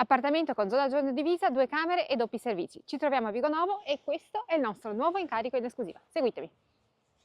Appartamento con zona giorno divisa, 2 camere e doppi servizi. Ci troviamo a Vigonovo e questo è il nostro nuovo incarico in esclusiva. Seguitemi.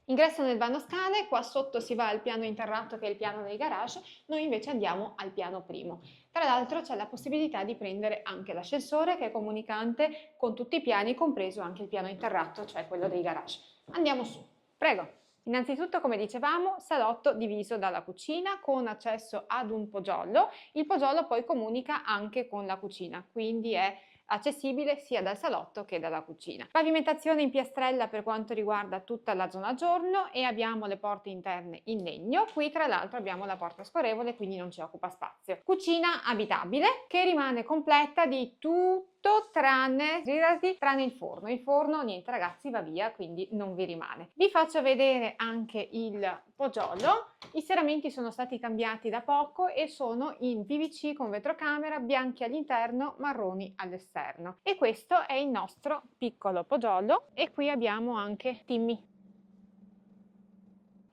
Ingresso nel vano scale, qua sotto si va al piano interrato che è il piano del garage, noi invece andiamo al piano primo. Tra l'altro c'è la possibilità di prendere anche l'ascensore che è comunicante con tutti i piani, compreso anche il piano interrato, cioè quello dei garage. Andiamo su, prego. Innanzitutto, come dicevamo, salotto diviso dalla cucina con accesso ad un poggiolo. Il poggiolo poi comunica anche con la cucina, quindi è accessibile sia dal salotto che dalla cucina. Pavimentazione in piastrella per quanto riguarda tutta la zona giorno e abbiamo le porte interne in legno. Qui tra l'altro abbiamo la porta scorrevole, quindi non ci occupa spazio. Cucina abitabile che rimane completa di tutto tranne il forno. Il forno niente ragazzi, va via, quindi non vi rimane. Vi faccio vedere anche il poggiolo. I serramenti sono stati cambiati da poco e sono in PVC con vetrocamera, bianchi all'interno, marroni all'esterno. E questo è il nostro piccolo poggiolo e qui abbiamo anche Timmy.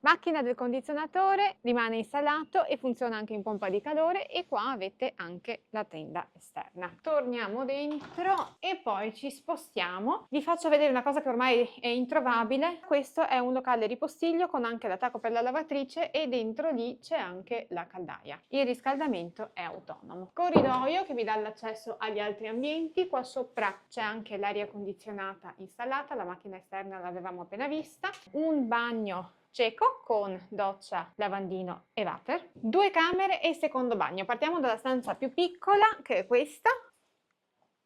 Macchina del condizionatore rimane installato e funziona anche in pompa di calore e qua avete anche la tenda esterna. Torniamo dentro e poi ci spostiamo. Vi faccio vedere una cosa che ormai è introvabile. Questo è un locale ripostiglio con anche l'attacco per la lavatrice e dentro lì c'è anche la caldaia. Il riscaldamento è autonomo. Corridoio che vi dà l'accesso agli altri ambienti. Qua sopra c'è anche l'aria condizionata installata, la macchina esterna l'avevamo appena vista. Un bagno cieco con doccia, lavandino e water, 2 camere e secondo bagno. Partiamo dalla stanza più piccola che è questa,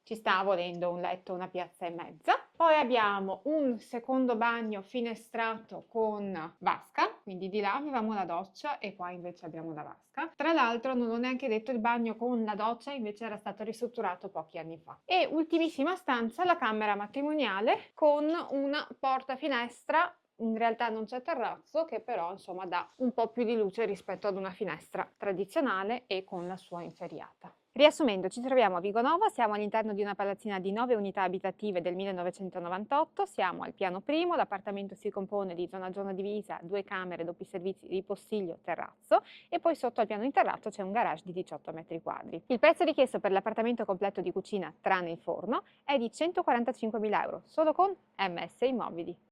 ci sta volendo un letto, una piazza e mezza. Poi abbiamo un secondo bagno finestrato con vasca, quindi di là avevamo la doccia e qua invece abbiamo la vasca. Tra l'altro non ho neanche detto il bagno con la doccia invece era stato ristrutturato pochi anni fa. E ultimissima stanza, la camera matrimoniale con una porta finestra. In realtà non c'è terrazzo che però insomma dà un po' più di luce rispetto ad una finestra tradizionale e con la sua inferriata. Riassumendo, ci troviamo a Vigonovo, siamo all'interno di una palazzina di 9 unità abitative del 1998, siamo al piano primo, l'appartamento si compone di zona giorno divisa, 2 camere, doppi servizi, ripostiglio, terrazzo e poi sotto al piano interrato c'è un garage di 18 metri quadri. Il prezzo richiesto per l'appartamento completo di cucina tranne il forno è di 145.000 euro, solo con MS Immobili.